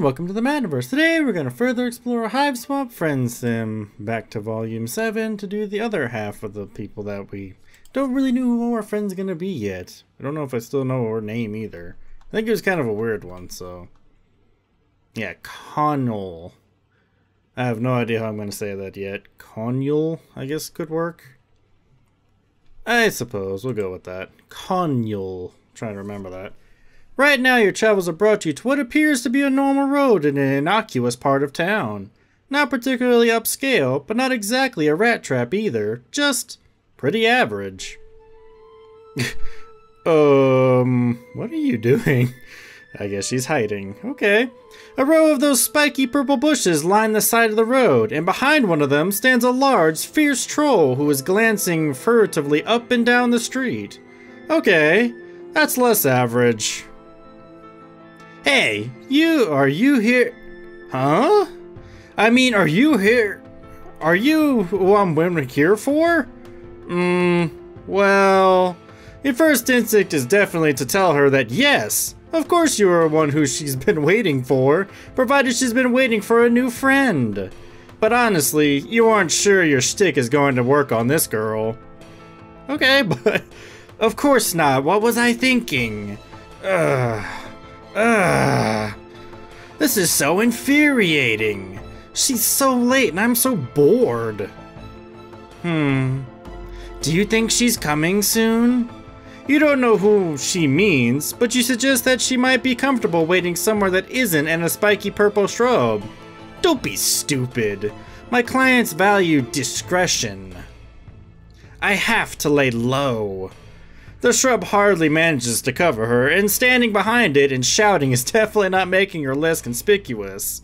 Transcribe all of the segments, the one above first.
and welcome to the Mattniverse. Today we're going to further explore HiveSwap Friendsim. Back to volume 7 to do the other half of the people that we don't really know who our friend's going to be yet. I don't know if I still know her name either. I think it was kind of a weird one, so... yeah, Konyyl. I have no idea how I'm going to say that yet. Konyyl, I guess, could work. I suppose we'll go with that. Konyyl. Trying to remember that. Right now your travels have brought you to what appears to be a normal road in an innocuous part of town. Not particularly upscale, but not exactly a rat trap either. Just pretty average. What are you doing? I guess she's hiding. Okay. A row of those spiky purple bushes line the side of the road, and behind one of them stands a large, fierce troll who is glancing furtively up and down the street. Okay, that's less average. Hey, are you here? Huh? I mean, are you here? Are you who I'm here for? Well, your first instinct is definitely to tell her that yes, of course you are one who she's been waiting for, provided she's been waiting for a new friend. But honestly, you aren't sure your shtick is going to work on this girl. Okay, but of course not. What was I thinking? This is so infuriating. She's so late and I'm so bored. Do you think she's coming soon? You don't know who she means, but you suggest that she might be comfortable waiting somewhere that isn't in a spiky purple shrub. Don't be stupid. My clients value discretion. I have to lay low. The shrub hardly manages to cover her, and standing behind it and shouting is definitely not making her less conspicuous.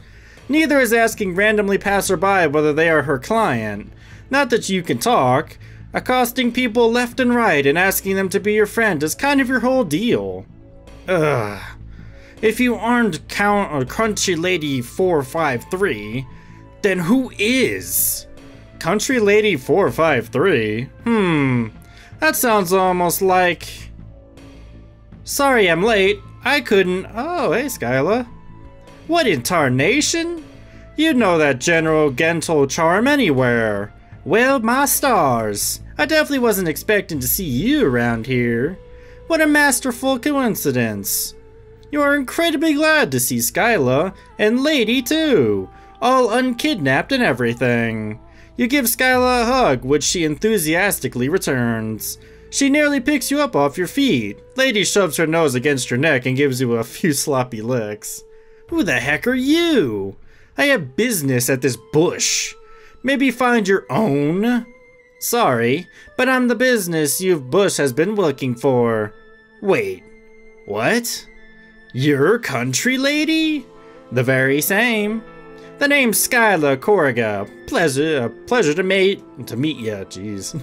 Neither is asking randomly passerby whether they are her client. Not that you can talk. Accosting people left and right and asking them to be your friend is kind of your whole deal. If you aren't Country Lady 453, then who is? Country Lady 453? That sounds almost like... Sorry I'm late. I couldn't... Oh, hey, Skylla. What in tarnation? You'd know that general gentle charm anywhere. Well, my stars. I definitely wasn't expecting to see you around here. What a masterful coincidence. You are incredibly glad to see Skylla, and Lady too. All unkidnapped and everything. You give Skylla a hug, which she enthusiastically returns. She nearly picks you up off your feet. Lady shoves her nose against your neck and gives you a few sloppy licks. Who the heck are you? I have business at this bush. Maybe find your own? Sorry, but I'm the business Bush has been looking for. Wait, what? You're Country Lady? The very same. The name's Skylla Corriga. Pleasure to meet ya. Jeez.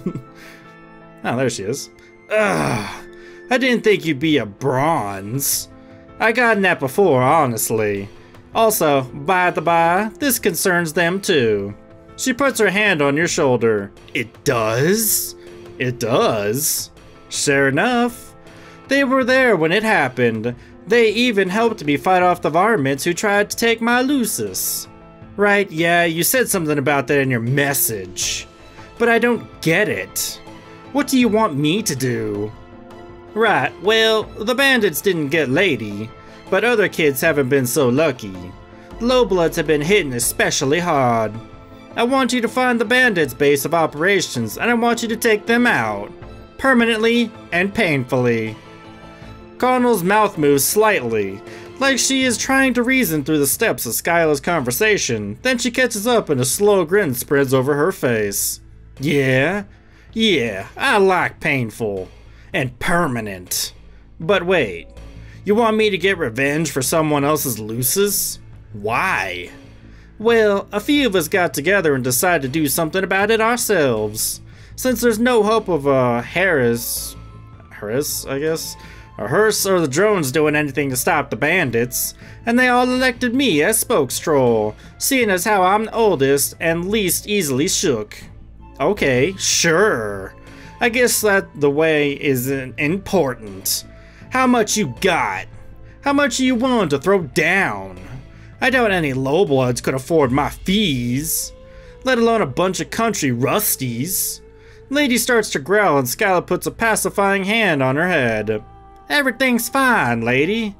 Oh, there she is. I didn't think you'd be a bronze. I gotten that before, honestly. Also, by the by, this concerns them too. She puts her hand on your shoulder. It does? It does? Sure enough. They were there when it happened. They even helped me fight off the varmints who tried to take my Lucis. Right, yeah, you said something about that in your message. But I don't get it. What do you want me to do? Right, well, the bandits didn't get Lady, but other kids haven't been so lucky. Lowbloods have been hitting especially hard. I want you to find the bandits' base of operations, and I want you to take them out. Permanently and painfully. Konnyll's mouth moves slightly, like she is trying to reason through the steps of Skylla's conversation. Then she catches up and a slow grin spreads over her face. Yeah, I like painful. And permanent. But wait, you want me to get revenge for someone else's Lucis? Why? Well, a few of us got together and decided to do something about it ourselves. Since there's no hope of Harris, I guess? Or Hearse or the drones doing anything to stop the bandits, and they all elected me as spokestroll, seeing as how I'm the oldest and least easily shook. Okay, sure. I guess that the way isn't important. How much you got? How much are you willing to throw down? I doubt any lowbloods could afford my fees, let alone a bunch of country rusties. Lady starts to growl and Skylla puts a pacifying hand on her head. Everything's fine, lady.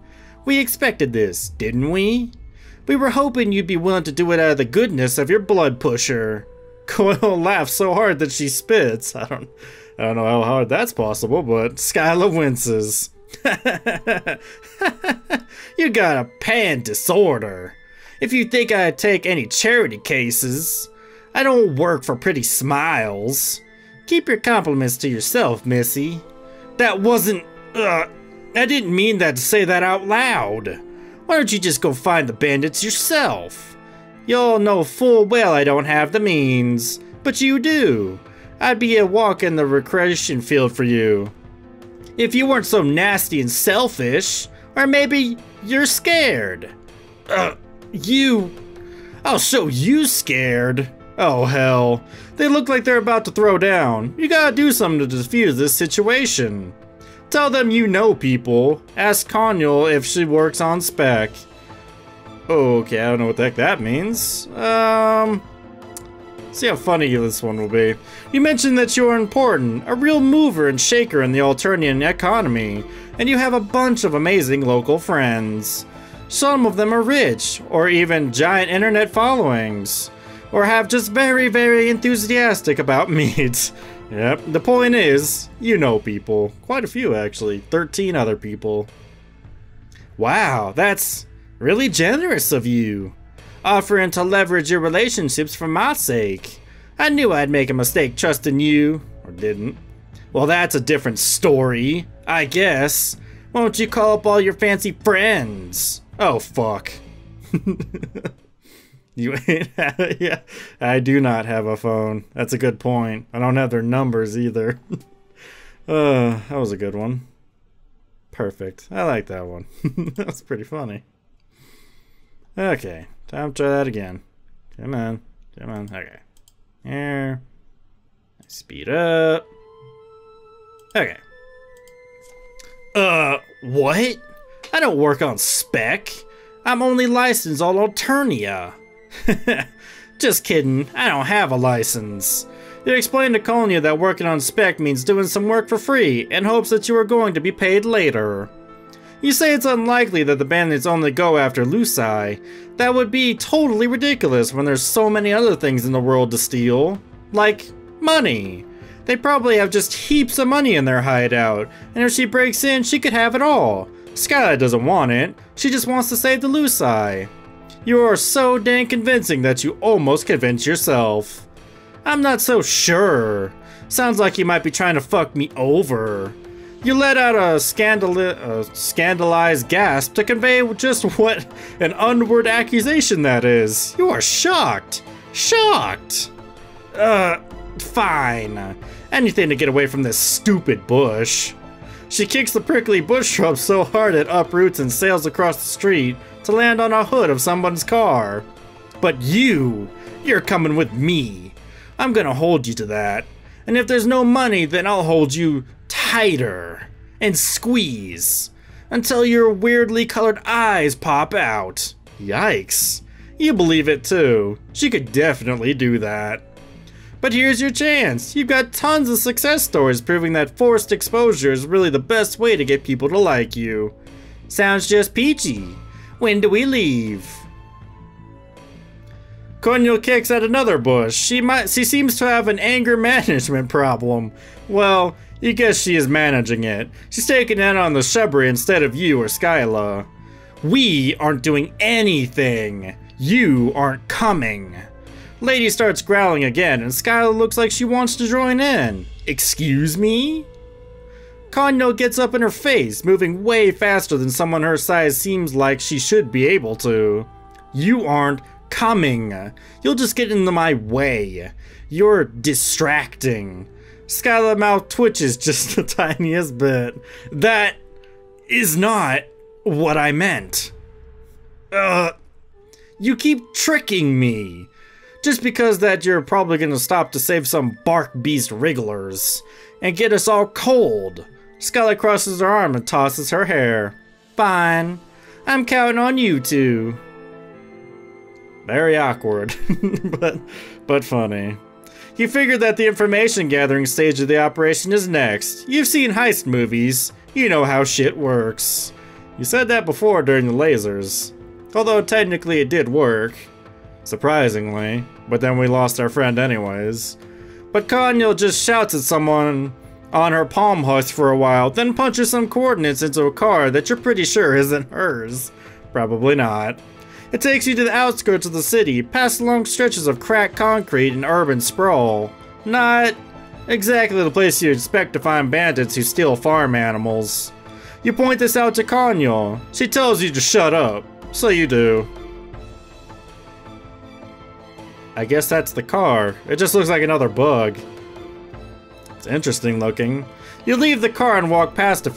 We expected this, didn't we? We were hoping you'd be willing to do it out of the goodness of your blood pusher. Konyyl laughs so hard that she spits. I don't know how hard that's possible, but Skylla winces. You got a pan disorder. If you think I'd take any charity cases, I don't work for pretty smiles. Keep your compliments to yourself, missy. That wasn't, I didn't mean that to say that out loud. Why don't you just go find the bandits yourself? You'll know full well I don't have the means, but you do. I'd be a walk in the recreation field for you. If you weren't so nasty and selfish, or maybe you're scared. I'll show you scared. Oh hell, they look like they're about to throw down. You gotta do something to defuse this situation. Tell them you know people. Ask Konyyl if she works on spec. Okay, I don't know what the heck that means. See how funny this one will be. You mentioned that you're important, a real mover and shaker in the Alternian economy, and you have a bunch of amazing local friends. Some of them are rich, or even giant internet followings, or have just very, very enthusiastic about meat. Yep, the point is, you know people. Quite a few, actually. 13 other people. Wow, that's really generous of you. Offering to leverage your relationships for my sake. I knew I'd make a mistake trusting you. Or didn't. Well, that's a different story, I guess. Won't you call up all your fancy friends? Oh, fuck. Yeah, I do not have a phone. That's a good point. I don't have their numbers either. That was a good one. Perfect. I like that one. That's pretty funny. Okay, time to try that again. Come on. Come on. Okay. Here. Speed up. Okay. What? I don't work on spec. I'm only licensed on Alternia. Just kidding, I don't have a license. You explained to Konyyl that working on spec means doing some work for free in hopes that you are going to be paid later. You say it's unlikely that the bandits only go after Luci. That would be totally ridiculous when there's so many other things in the world to steal. Like money. They probably have just heaps of money in their hideout, and if she breaks in, she could have it all. Skylla doesn't want it, she just wants to save the Luci. You are so dang convincing that you almost convince yourself. I'm not so sure. Sounds like you might be trying to fuck me over. You let out a scandalized gasp to convey just what an unword accusation that is. You are shocked. Shocked. Fine. Anything to get away from this stupid bush. She kicks the prickly bush shrub so hard it uproots and sails across the street to land on a hood of someone's car. But you're coming with me. I'm gonna hold you to that. And if there's no money, then I'll hold you tighter and squeeze until your weirdly colored eyes pop out. Yikes. You believe it too. She could definitely do that. But here's your chance. You've got tons of success stories proving that forced exposure is really the best way to get people to like you. Sounds just peachy. When do we leave? Konyyl kicks at another bush. She seems to have an anger management problem. Well, you guess she is managing it. She's taking in on the shrubbery instead of you or Skylla. We aren't doing anything. You aren't coming. Lady starts growling again, and Skylla looks like she wants to join in. Excuse me? Konyyl gets up in her face, moving way faster than someone her size seems like she should be able to. You aren't coming. You'll just get into my way. You're distracting. Skylla's mouth twitches just the tiniest bit. That is not what I meant. You keep tricking me. Just because that you're probably gonna stop to save some bark beast wrigglers and get us all cold. Skylla crosses her arm and tosses her hair. Fine. I'm counting on you two. Very awkward, but funny. You figured that the information gathering stage of the operation is next. You've seen heist movies. You know how shit works. You said that before during the lasers. Although technically it did work. Surprisingly. But then we lost our friend anyways. But Konyyl just shouts at someone on her palm husk for a while, then punches some coordinates into a car that you're pretty sure isn't hers. Probably not. It takes you to the outskirts of the city, past long stretches of cracked concrete and urban sprawl. Not exactly the place you'd expect to find bandits who steal farm animals. You point this out to Konyyl. She tells you to shut up, so you do. I guess that's the car. It just looks like another bug. It's interesting looking. You leave the car and walk past the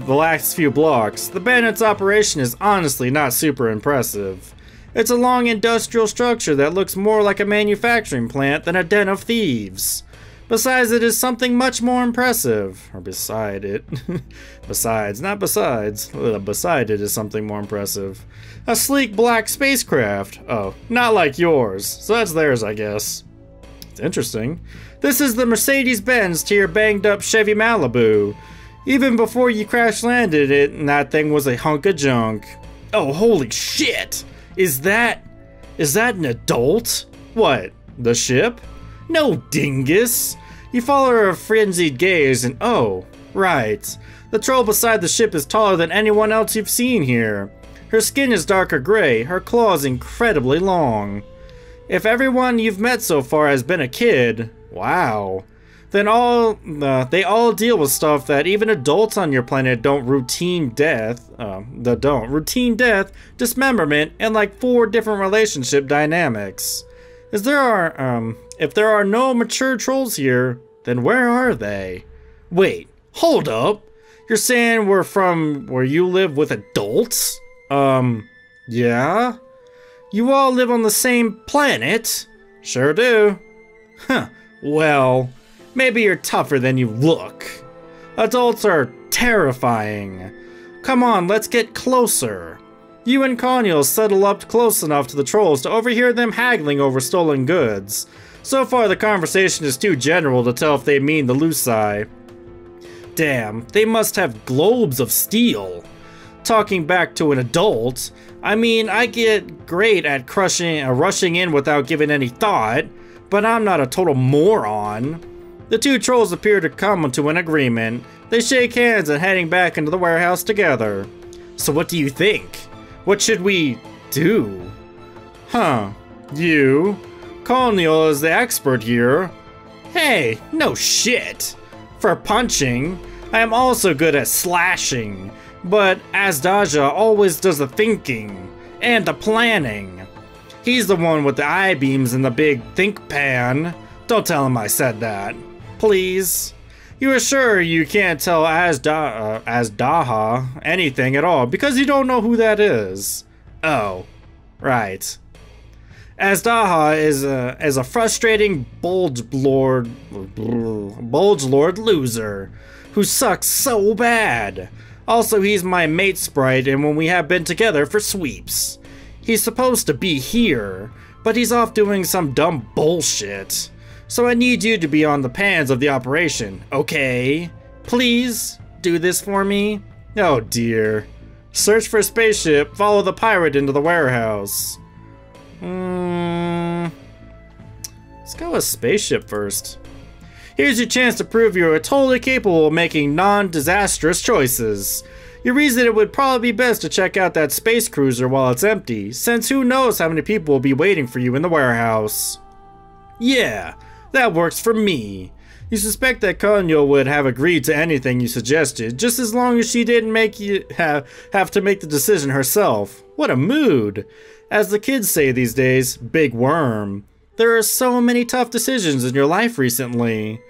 last few blocks. The bandits' operation is honestly not super impressive. It's a long industrial structure that looks more like a manufacturing plant than a den of thieves. Besides, it is something much more impressive. Or beside it. Besides, not besides. Beside it is something more impressive. A sleek black spacecraft. Oh, not like yours. So that's theirs, I guess. It's interesting. This is the Mercedes-Benz to your banged-up Chevy Malibu. Even before you crash-landed it, and that thing was a hunk of junk. Oh, holy shit! Is that an adult? What, the ship? No, dingus! You follow her frenzied gaze and oh, right. The troll beside the ship is taller than anyone else you've seen here. Her skin is darker gray, her claws incredibly long. If everyone you've met so far has been a kid, wow, then they all deal with stuff that even adults on your planet don't. Routine death, dismemberment, and like 4 different relationship dynamics. If there are no mature trolls here, then where are they? Wait, hold up. You're saying we're from where you live with adults? Yeah? You all live on the same planet? Sure do. Huh, well, maybe you're tougher than you look. Adults are terrifying. Come on, let's get closer. You and Konyyl settle up close enough to the trolls to overhear them haggling over stolen goods. So far, the conversation is too general to tell if they mean the Luci. Damn, they must have globes of steel. Talking back to an adult. I mean, I get great at rushing in without giving any thought, but I'm not a total moron. The 2 trolls appear to come to an agreement. They shake hands and heading back into the warehouse together. So what do you think? What should we do? Huh, you? Konyyl is the expert here. Hey, no shit. For punching, I am also good at slashing, but Azdaja always does the thinking and the planning. He's the one with the I-beams and the big think pan. Don't tell him I said that. Please. You are sure you can't tell Azdaha anything at all because you don't know who that is? Oh, right. Azdaha is a frustrating bulge lord loser who sucks so bad. Also, he's my mate sprite, and when we have been together for sweeps. He's supposed to be here, but he's off doing some dumb bullshit. So I need you to be on the pans of the operation, okay? Please, do this for me? Oh dear. Search for a spaceship, follow the pirate into the warehouse. Let's go with spaceship first. Here's your chance to prove you are totally capable of making non-disastrous choices. You reason it would probably be best to check out that space cruiser while it's empty, since who knows how many people will be waiting for you in the warehouse. Yeah, that works for me. You suspect that Konyyl would have agreed to anything you suggested, just as long as she didn't make you have to make the decision herself. What a mood! As the kids say these days, big worm. There are so many tough decisions in your life recently.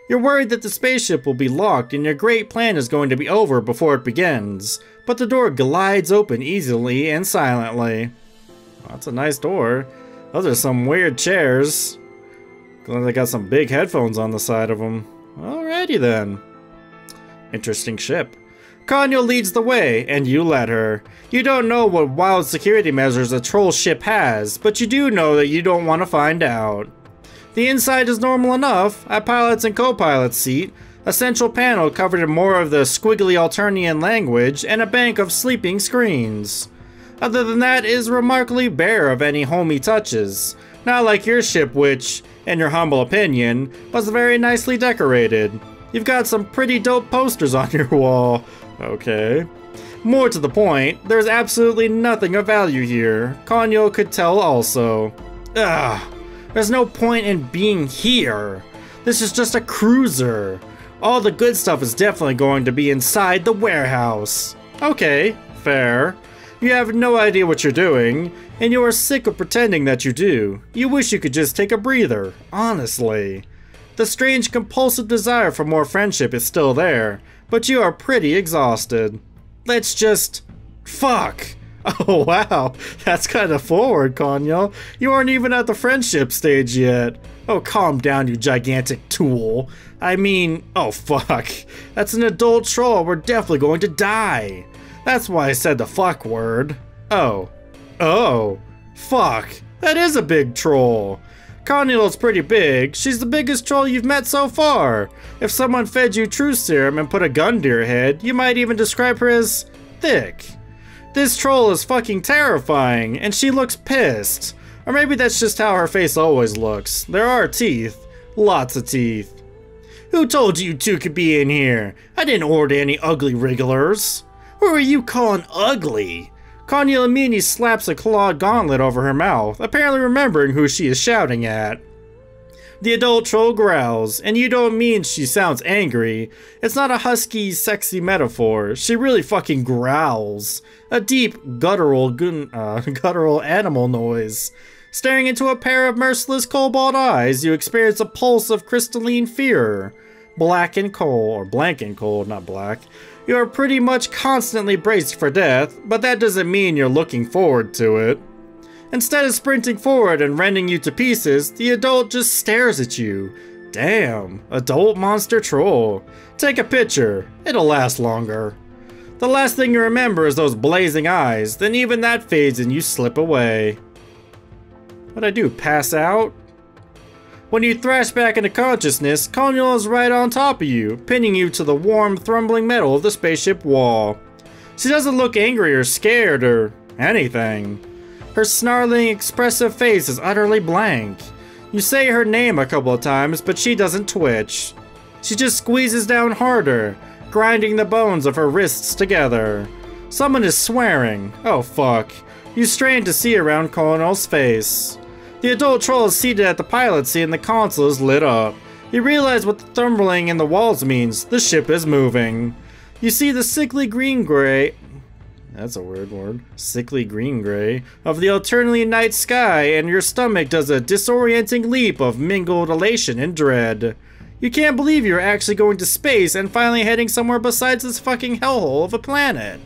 You're worried that the spaceship will be locked and your great plan is going to be over before it begins, but the door glides open easily and silently. Oh, that's a nice door. Those are some weird chairs. Glad they got some big headphones on the side of them. Alrighty then. Interesting ship. Konyyl leads the way, and you let her. You don't know what wild security measures a troll ship has, but you do know that you don't want to find out. The inside is normal enough, a pilot's and co-pilot's seat, a central panel covered in more of the squiggly Alternian language, and a bank of sleeping screens. Other than that, it is remarkably bare of any homey touches, not like your ship which, in your humble opinion, was very nicely decorated. You've got some pretty dope posters on your wall. Okay. More to the point, there's absolutely nothing of value here. Konyyl could tell also. Ugh. There's no point in being here. This is just a cruiser. All the good stuff is definitely going to be inside the warehouse. Okay, fair. You have no idea what you're doing, and you are sick of pretending that you do. You wish you could just take a breather, honestly. The strange compulsive desire for more friendship is still there, but you are pretty exhausted. Let's just... fuck! Oh wow, that's kinda forward, Konyyl. You aren't even at the friendship stage yet. Oh, calm down, you gigantic tool. I mean, oh fuck. That's an adult troll, we're definitely going to die. That's why I said the fuck word. Oh. Oh. Fuck. That is a big troll. Konnyl is pretty big. She's the biggest troll you've met so far. If someone fed you truth serum and put a gun to your head, you might even describe her as thick. This troll is fucking terrifying, and she looks pissed. Or maybe that's just how her face always looks. There are teeth. Lots of teeth. Who told you two could be in here? I didn't order any ugly wrigglers. Who are you calling ugly? Konnyl immediately slaps a clawed gauntlet over her mouth, apparently remembering who she is shouting at. The adult troll growls, and you don't mean she sounds angry. It's not a husky, sexy metaphor. She really fucking growls. A deep, guttural animal noise. Staring into a pair of merciless cobalt eyes, you experience a pulse of crystalline fear. Black and cold, or blank and cold, not black. You are pretty much constantly braced for death, but that doesn't mean you're looking forward to it. Instead of sprinting forward and rending you to pieces, the adult just stares at you. Damn, adult monster troll. Take a picture, it'll last longer. The last thing you remember is those blazing eyes, then even that fades and you slip away. What'd I do, pass out? When you thrash back into consciousness, Konyyl is right on top of you, pinning you to the warm, thrumbling metal of the spaceship wall. She doesn't look angry or scared or anything. Her snarling, expressive face is utterly blank. You say her name a couple of times, but she doesn't twitch. She just squeezes down harder, grinding the bones of her wrists together. Someone is swearing. Oh fuck. You strain to see around Konyl's face. The adult troll is seated at the pilot seat and the console is lit up. You realize what the thrumbling in the walls means. The ship is moving. You see the sickly green-gray... That's a weird word. Sickly green-gray of the Alternian night sky, and your stomach does a disorienting leap of mingled elation and dread. You can't believe you're actually going to space and finally heading somewhere besides this fucking hellhole of a planet.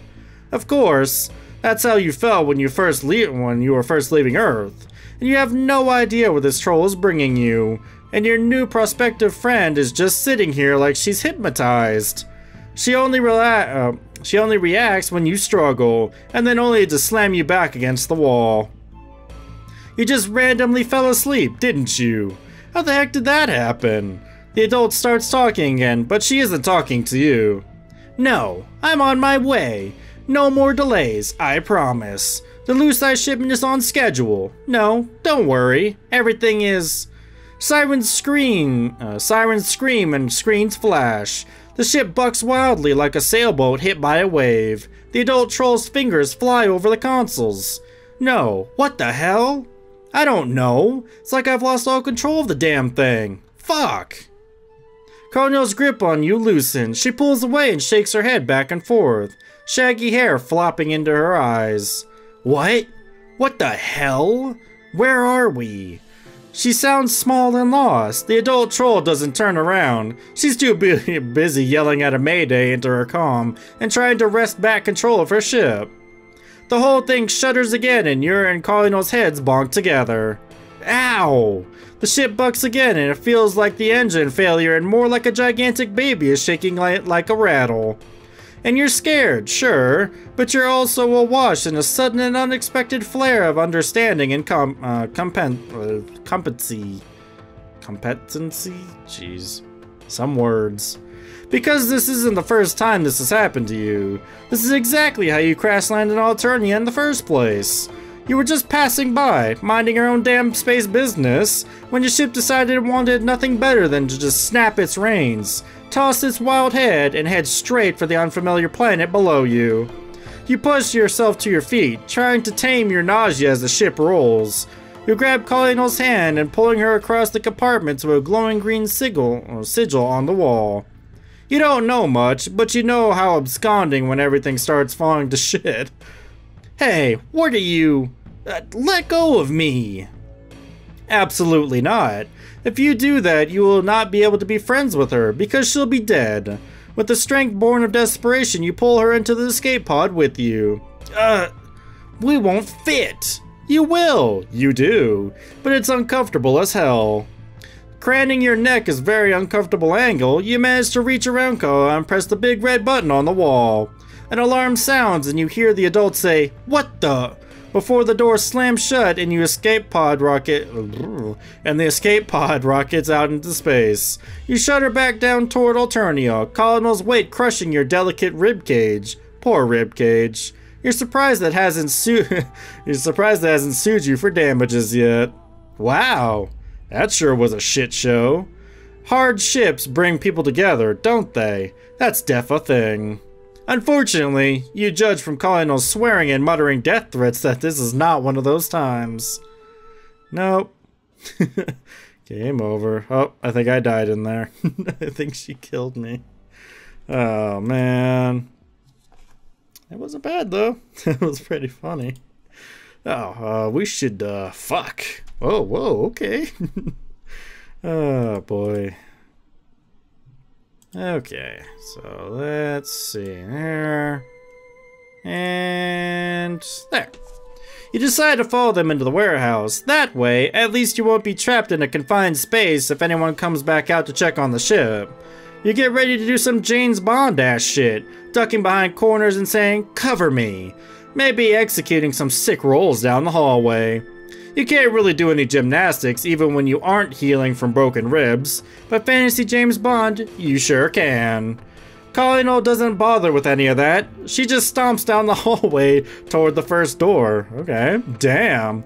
Of course, that's how you felt when you were first leaving Earth. And you have no idea where this troll is bringing you, and your new prospective friend is just sitting here like she's hypnotized. She only reacts when you struggle, and then only to slam you back against the wall. You just randomly fell asleep, didn't you? How the heck did that happen? The adult starts talking again, but she isn't talking to you. No, I'm on my way. No more delays, I promise. The Lucite shipment is on schedule. No, don't worry. Everything is... Sirens scream and screens flash. The ship bucks wildly like a sailboat hit by a wave. The adult troll's fingers fly over the consoles. No, what the hell? I don't know. It's like I've lost all control of the damn thing. Fuck. Konyyl's grip on you loosens. She pulls away and shakes her head back and forth. Shaggy hair flopping into her eyes. What? What the hell? Where are we? She sounds small and lost. The adult troll doesn't turn around. She's too busy yelling at a mayday into her comm and trying to wrest back control of her ship. The whole thing shudders again and your and Konyl's heads bonk together. Ow! The ship bucks again and it feels like the engine failure and more like a gigantic baby is shaking like a rattle. And you're scared, sure, but you're also awash in a sudden and unexpected flare of understanding and competency. Competency? Jeez. Some words. Because this isn't the first time this has happened to you. This is exactly how you crash landed on Alternia in the first place. You were just passing by, minding your own damn space business, when your ship decided it wanted nothing better than to just snap its reins, toss its wild head, and head straight for the unfamiliar planet below you. You push yourself to your feet, trying to tame your nausea as the ship rolls. You grab Konnyyl's hand and pulling her across the compartment to a glowing green sigil on the wall. You don't know much, but you know how absconding when everything starts falling to shit. Hey, what are you? Let go of me! Absolutely not. If you do that, you will not be able to be friends with her, because she'll be dead. With the strength born of desperation, you pull her into the escape pod with you. We won't fit! You will! You do. But it's uncomfortable as hell. Craning your neck is a very uncomfortable angle, you manage to reach around Konnyl and press the big red button on the wall. An alarm sounds and you hear the adult say, "What the?" before the door slams shut and the escape pod rockets out into space. You shudder back down toward Alternia, Konnyyl's weight crushing your delicate ribcage. Poor ribcage. You're surprised that hasn't sued you for damages yet. Wow, that sure was a shit show. Hard ships bring people together, don't they? That's def a thing. Unfortunately, you judge from Konnyyl's swearing and muttering death threats that this is not one of those times. Nope. Game over. Oh, I think I died in there. I think she killed me. Oh, man. It wasn't bad, though. It was pretty funny. Oh, we should, fuck. Whoa, okay. Oh, boy. Okay, so let's see there. And there. You decide to follow them into the warehouse. That way, at least you won't be trapped in a confined space if anyone comes back out to check on the ship. You get ready to do some James Bond-ass shit, ducking behind corners and saying, "Cover me." Maybe executing some sick rolls down the hallway. You can't really do any gymnastics even when you aren't healing from broken ribs, but Fantasy James Bond, you sure can. Konnyl doesn't bother with any of that. She just stomps down the hallway toward the first door. Okay, damn.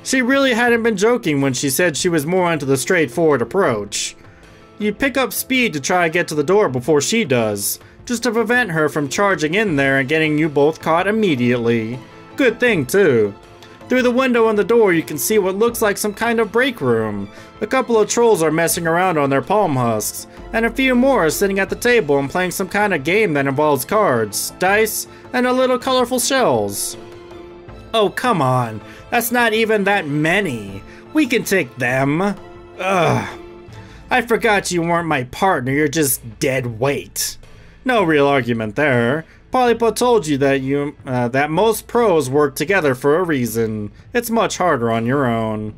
She really hadn't been joking when she said she was more into the straightforward approach. You pick up speed to try and get to the door before she does, just to prevent her from charging in there and getting you both caught immediately. Good thing, too. Through the window on the door, you can see what looks like some kind of break room. A couple of trolls are messing around on their palm husks, and a few more are sitting at the table and playing some kind of game that involves cards, dice, and a little colorful shells. Oh, come on. That's not even that many. We can take them. Ugh. I forgot you weren't my partner, you're just dead weight. No real argument there. Polypo told you that most pros work together for a reason. It's much harder on your own.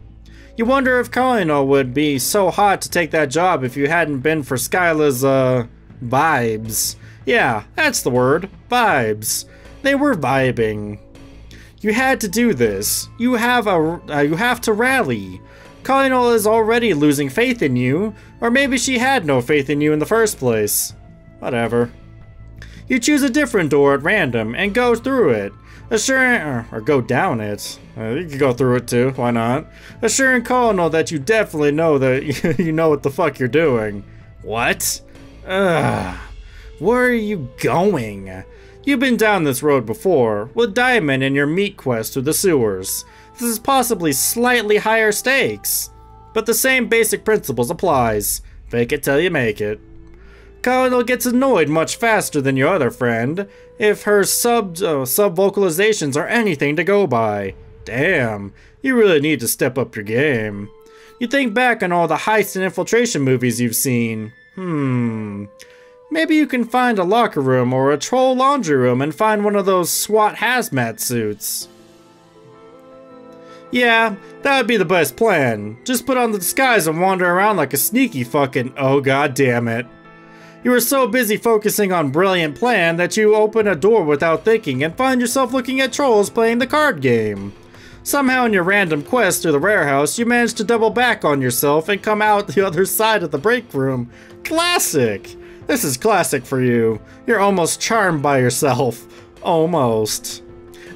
You wonder if Konnyl would be so hot to take that job if you hadn't been for Skylla's, vibes. Yeah, that's the word. Vibes. They were vibing. You had to do this. You have to rally. Konnyl is already losing faith in you, or maybe she had no faith in you in the first place. Whatever. You choose a different door at random and go through it, or go down it. You can go through it too, why not? Assuring Konnyl that you definitely know that you know what the fuck you're doing. What? Ugh. Where are you going? You've been down this road before, with Diamond in your meat quest through the sewers. This is possibly slightly higher stakes, but the same basic principles applies. Fake it till you make it. Konnyl gets annoyed much faster than your other friend, if her sub-vocalizations are anything to go by. Damn, you really need to step up your game. You think back on all the heist and infiltration movies you've seen. Maybe you can find a locker room or a troll laundry room and find one of those SWAT hazmat suits. Yeah, that would be the best plan. Just put on the disguise and wander around like a sneaky fucking oh god damn it. You were so busy focusing on brilliant plan that you open a door without thinking and find yourself looking at trolls playing the card game. Somehow in your random quest through the warehouse, you managed to double back on yourself and come out the other side of the break room. Classic! This is classic for you. You're almost charmed by yourself. Almost.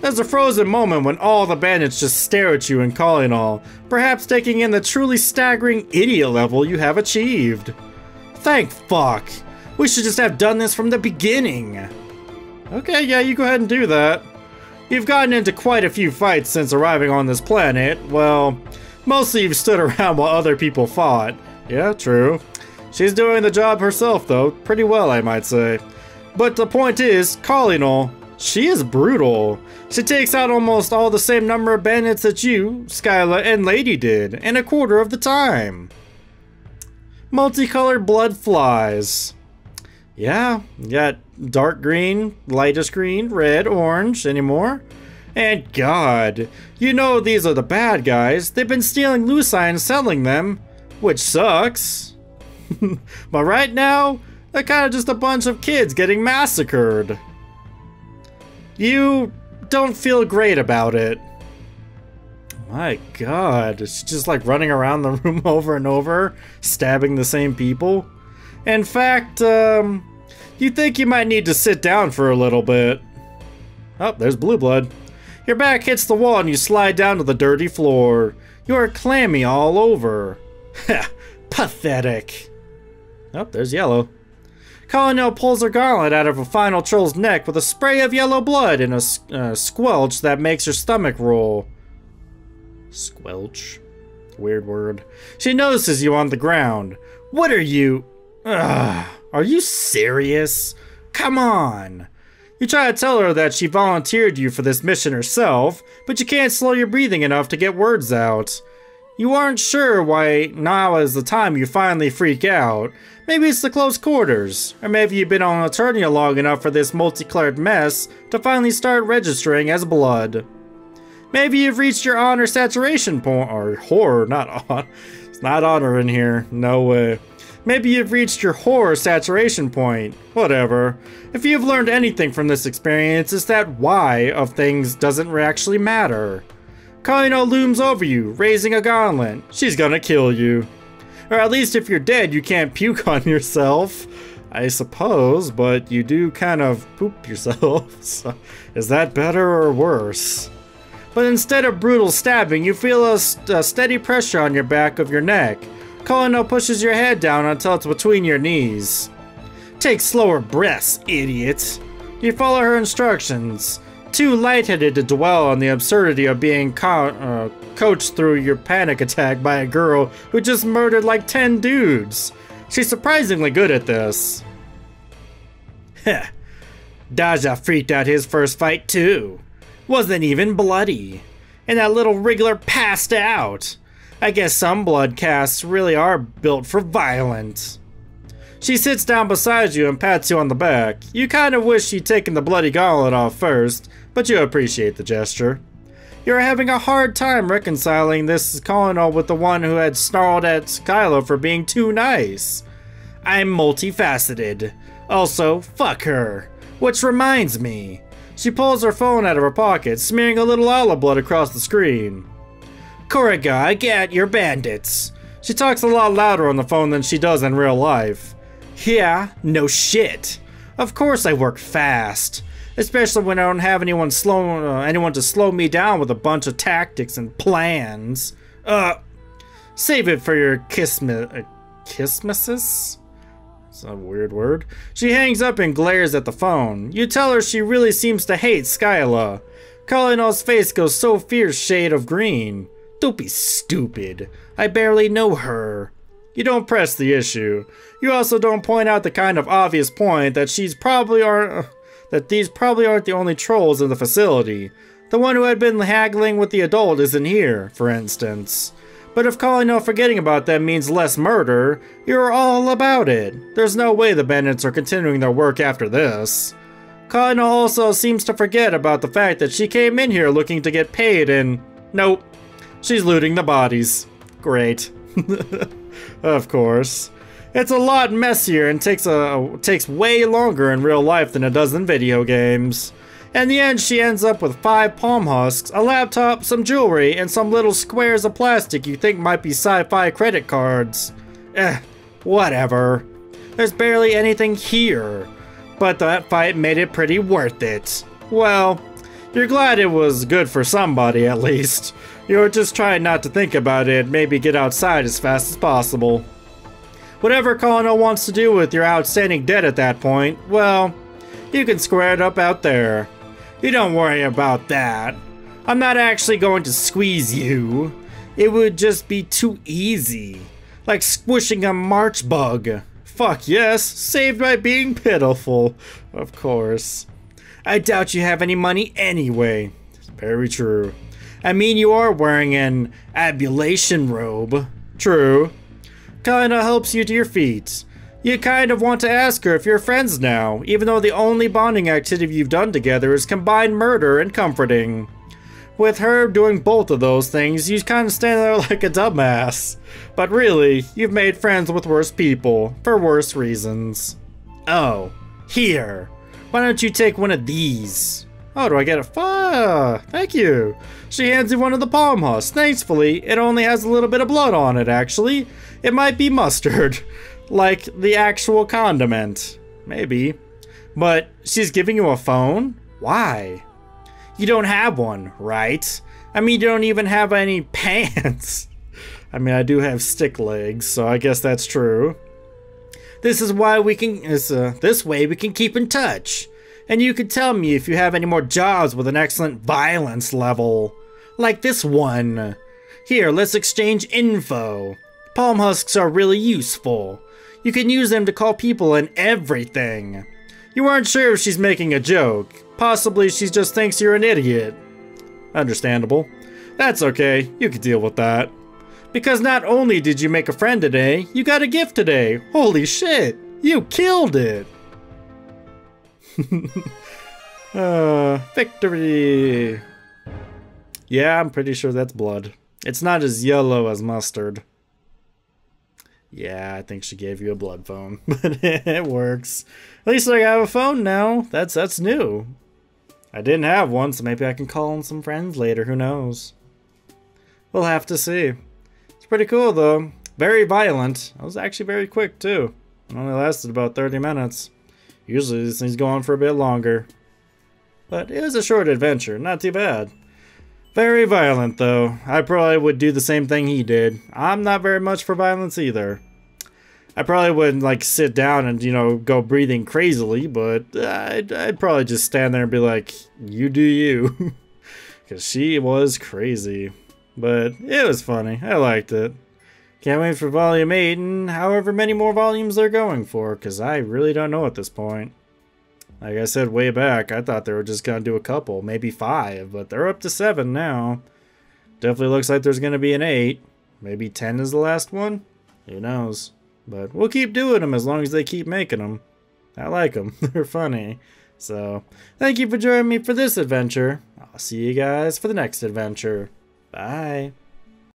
There's a frozen moment when all the bandits just stare at you and Konyyl, perhaps taking in the truly staggering idiot level you have achieved. Thank fuck! We should just have done this from the beginning. Okay, yeah, you go ahead and do that. You've gotten into quite a few fights since arriving on this planet. Well, mostly you've stood around while other people fought. Yeah, true. She's doing the job herself though, pretty well I might say. But the point is, Konyyl, she is brutal. She takes out almost all the same number of bandits that you, Skylla, and Lady did, in a quarter of the time. Multicolored blood flies. Yeah, you got dark green, lightest green, red, orange, any more? And God, you know these are the bad guys. They've been stealing lucite and selling them, which sucks. But right now, they're kind of just a bunch of kids getting massacred. You don't feel great about it. My God, it's just like running around the room over and over, stabbing the same people. In fact, you think you might need to sit down for a little bit. Oh, there's blue blood. Your back hits the wall and you slide down to the dirty floor. You are clammy all over. Ha! Pathetic. Oh, there's yellow. Konyyl pulls her gauntlet out of a final troll's neck with a spray of yellow blood and a squelch that makes her stomach roll. Squelch? Weird word. She notices you on the ground. What are you? Ugh. Are you serious? Come on. You try to tell her that she volunteered you for this mission herself, but you can't slow your breathing enough to get words out. You aren't sure why now is the time you finally freak out. Maybe it's the close quarters, or maybe you've been on Eternia long enough for this multicolored mess to finally start registering as blood. Maybe you've reached your honor saturation point, or horror, not on. It's not honor in here, no way. Maybe you've reached your horror saturation point. Whatever. If you've learned anything from this experience, it's that why of things doesn't actually matter. Konyyl looms over you, raising a gauntlet. She's gonna kill you. Or at least if you're dead, you can't puke on yourself. I suppose, but you do kind of poop yourself. So, is that better or worse? But instead of brutal stabbing, you feel a steady pressure on your back of your neck. Konyyl pushes your head down until it's between your knees. Take slower breaths, idiot. You follow her instructions. Too lightheaded to dwell on the absurdity of being coached through your panic attack by a girl who just murdered like 10 dudes. She's surprisingly good at this. Heh. Daja freaked out his first fight too. Wasn't even bloody. And that little wriggler passed out. I guess some blood casts really are built for violence. She sits down beside you and pats you on the back. You kind of wish she'd taken the bloody gauntlet off first, but you appreciate the gesture. You're having a hard time reconciling this Konyyl with the one who had snarled at Skylla for being too nice. I'm multifaceted. Also, fuck her. Which reminds me. She pulls her phone out of her pocket, smearing a little olive blood across the screen. Korriga, get your bandits. She talks a lot louder on the phone than she does in real life. Yeah, no shit. Of course I work fast. Especially when I don't have anyone to slow me down with a bunch of tactics and plans. Save it for your Christmases? That's a weird word. She hangs up and glares at the phone. You tell her she really seems to hate Skylla. Konnyll's face goes so fierce shade of green. Don't be stupid. I barely know her. You don't press the issue. You also don't point out the kind of obvious point that these probably aren't the only trolls in the facility. The one who had been haggling with the adult isn't here, for instance. But if Konyyl forgetting about them means less murder, you're all about it. There's no way the bandits are continuing their work after this. Konyyl also seems to forget about the fact that she came in here looking to get paid and... Nope. She's looting the bodies. Great. Of course. It's a lot messier and takes way longer in real life than it does in video games. In the end, she ends up with 5 palm husks, a laptop, some jewelry, and some little squares of plastic you think might be sci-fi credit cards. Whatever. There's barely anything here, but that fight made it pretty worth it. Well, you're glad it was good for somebody at least. You're just trying not to think about it, maybe get outside as fast as possible. Whatever Konyyl wants to do with your outstanding debt at that point, well, you can square it up out there. You don't worry about that. I'm not actually going to squeeze you. It would just be too easy. Like squishing a march bug. Fuck yes, saved by being pitiful. Of course. I doubt you have any money anyway. Very true. I mean, you are wearing an ablution robe. True. Kinda helps you to your feet. You kind of want to ask her if you're friends now, even though the only bonding activity you've done together is combined murder and comforting. With her doing both of those things, you kind of stand there like a dumbass. But really, you've made friends with worse people, for worse reasons. Oh, here. Why don't you take one of these? Oh, do I get a thank you. She hands you one of the palm husks. Thankfully, it only has a little bit of blood on it, actually. It might be mustard. Like the actual condiment. Maybe. But she's giving you a phone? Why? You don't have one, right? I mean, you don't even have any pants. I mean, I do have stick legs, so I guess that's true. This is why we can, this way we can keep in touch. And you can tell me if you have any more jobs with an excellent violence level. Like this one. Here, let's exchange info. Palm husks are really useful. You can use them to call people and everything. You weren't sure if she's making a joke. Possibly she just thinks you're an idiot. Understandable. That's okay, you can deal with that. Because not only did you make a friend today, you got a gift today. Holy shit, you killed it. Victory. Yeah, I'm pretty sure that's blood. It's not as yellow as mustard. Yeah, I think she gave you a blood phone, but it works. At least I have a phone now. That's new. I didn't have one, so maybe I can call in some friends later. Who knows? We'll have to see. It's pretty cool though. Very violent. That was actually very quick too. It only lasted about 30 minutes. Usually these things go on for a bit longer. But it was a short adventure. Not too bad. Very violent though. I probably would do the same thing he did. I'm not very much for violence either. I probably wouldn't like sit down and, you know, go breathing crazily, but I'd probably just stand there and be like, you do you. Because she was crazy. But it was funny. I liked it. Can't wait for volume 8 and however many more volumes they're going for, because I really don't know at this point. Like I said way back, I thought they were just going to do a couple, maybe 5, but they're up to 7 now. Definitely looks like there's going to be an 8. Maybe 10 is the last one? Who knows? But we'll keep doing them as long as they keep making them. I like them. They're funny. So, thank you for joining me for this adventure. I'll see you guys for the next adventure. Bye.